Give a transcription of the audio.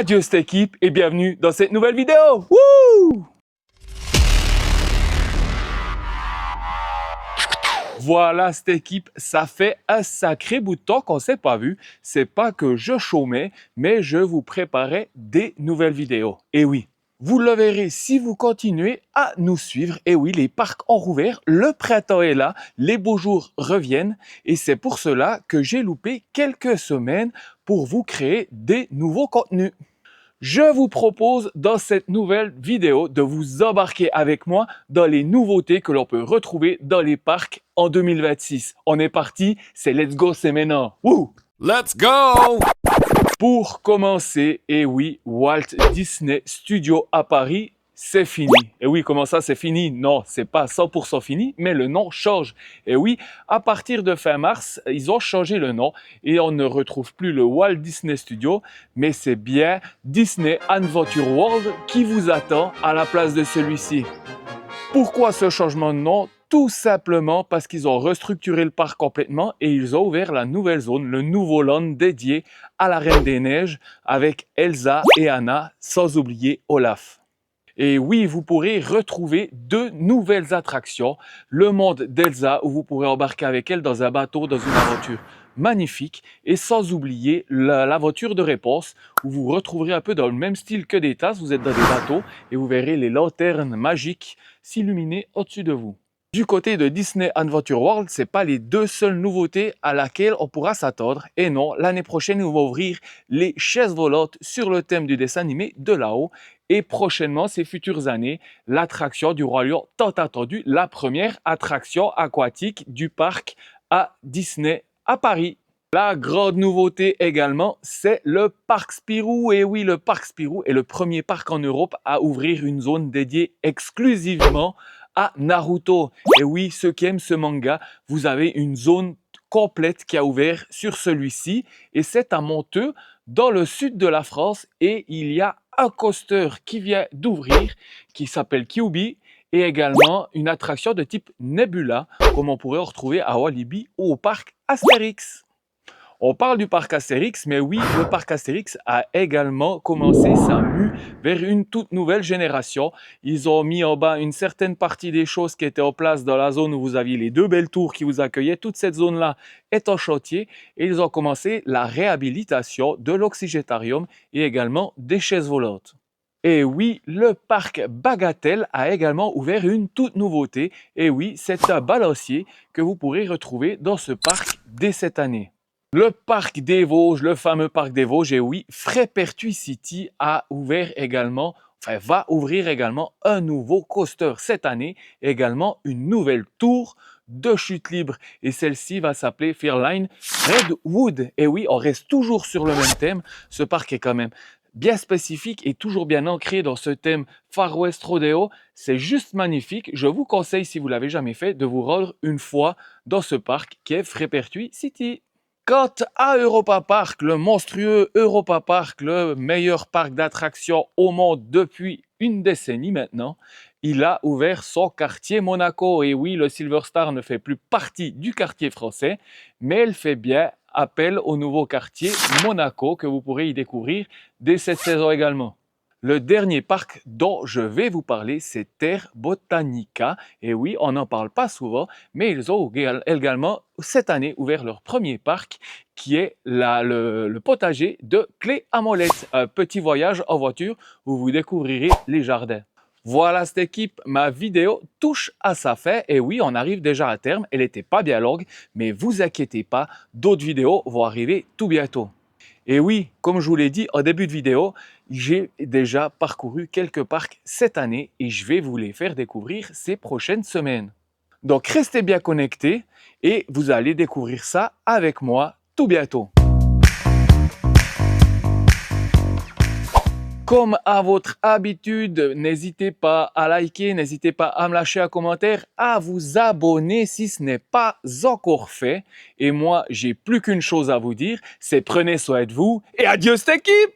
Adieu cette équipe et bienvenue dans cette nouvelle vidéo. Wouh! Voilà cette équipe, ça fait un sacré bout de temps qu'on ne s'est pas vu. C'est pas que je chômais, mais je vous préparais des nouvelles vidéos. Et oui, vous le verrez si vous continuez à nous suivre. Et oui, les parcs ont rouvert, le printemps est là, les beaux jours reviennent. Et c'est pour cela que j'ai loupé quelques semaines pour vous créer des nouveaux contenus. Je vous propose dans cette nouvelle vidéo de vous embarquer avec moi dans les nouveautés que l'on peut retrouver dans les parcs en 2026. On est parti, c'est let's go, c'est maintenant. Wouh! Let's go! Pour commencer, et oui, Walt Disney Studios à Paris, c'est fini. Et oui, comment ça c'est fini? Non, c'est pas 100% fini, mais le nom change. Et oui, à partir de fin mars, ils ont changé le nom et on ne retrouve plus le Walt Disney Studios, mais c'est bien Disney Adventure World qui vous attend à la place de celui-ci. Pourquoi ce changement de nom? Tout simplement parce qu'ils ont restructuré le parc complètement et ils ont ouvert la nouvelle zone, le nouveau land dédié à la Reine des Neiges avec Elsa et Anna, sans oublier Olaf. Et oui, vous pourrez retrouver deux nouvelles attractions. Le monde d'Elsa, où vous pourrez embarquer avec elle dans un bateau, dans une aventure magnifique. Et sans oublier l'aventure de Réponse, où vous retrouverez un peu dans le même style que des tasses. Vous êtes dans des bateaux et vous verrez les lanternes magiques s'illuminer au-dessus de vous. Du côté de Disney Adventure World, ce n'est pas les deux seules nouveautés à laquelle on pourra s'attendre. Et non, l'année prochaine, ils vont ouvrir les chaises volantes sur le thème du dessin animé de là-haut. Et prochainement, ces futures années, l'attraction du Roi Lion tant attendue, la première attraction aquatique du parc à Disney à Paris. La grande nouveauté également, c'est le parc Spirou. Et oui, le parc Spirou est le premier parc en Europe à ouvrir une zone dédiée exclusivement à Naruto. Et oui, ceux qui aiment ce manga, vous avez une zone complète qui a ouvert sur celui-ci. Et c'est à Monteux, dans le sud de la France. Et il y a un coaster qui vient d'ouvrir, qui s'appelle Kyubi. Et également une attraction de type Nebula, comme on pourrait retrouver à Walibi ou au parc Astérix. On parle du parc Astérix, mais oui, le parc Astérix a également commencé sa mue vers une toute nouvelle génération. Ils ont mis en bas une certaine partie des choses qui étaient en place dans la zone où vous aviez les deux belles tours qui vous accueillaient. Toute cette zone-là est en chantier et ils ont commencé la réhabilitation de l'oxygétarium et également des chaises volantes. Et oui, le parc Bagatelle a également ouvert une toute nouveauté. Et oui, c'est un balancier que vous pourrez retrouver dans ce parc dès cette année. Le parc des Vosges, le fameux parc des Vosges, et oui, Frépertuis City a ouvert également, va ouvrir également un nouveau coaster cette année, également une nouvelle tour de chute libre. Et celle-ci va s'appeler Fairline Redwood. Et oui, on reste toujours sur le même thème. Ce parc est quand même bien spécifique et toujours bien ancré dans ce thème Far West Rodeo. C'est juste magnifique. Je vous conseille, si vous ne l'avez jamais fait, de vous rendre une fois dans ce parc qui est Frépertuis City. Quant à Europa Park, le monstrueux Europa Park, le meilleur parc d'attractions au monde depuis une décennie maintenant, il a ouvert son quartier Monaco. Et oui, le Silver Star ne fait plus partie du quartier français, mais elle fait bien appel au nouveau quartier Monaco que vous pourrez y découvrir dès cette saison également. Le dernier parc dont je vais vous parler, c'est Terre Botanica. Et oui, on n'en parle pas souvent, mais ils ont également cette année ouvert leur premier parc qui est le potager de Clé à Molette. Un petit voyage en voiture où vous découvrirez les jardins. Voilà cette équipe, ma vidéo touche à sa fin. Et oui, on arrive déjà à terme. Elle n'était pas bien longue, mais vous inquiétez pas, d'autres vidéos vont arriver tout bientôt. Et oui, comme je vous l'ai dit en début de vidéo, j'ai déjà parcouru quelques parcs cette année et je vais vous les faire découvrir ces prochaines semaines. Donc restez bien connectés et vous allez découvrir ça avec moi tout bientôt. Comme à votre habitude, n'hésitez pas à liker, n'hésitez pas à me lâcher un commentaire, à vous abonner si ce n'est pas encore fait. Et moi, j'ai plus qu'une chose à vous dire, c'est prenez soin de vous et adieu cette équipe!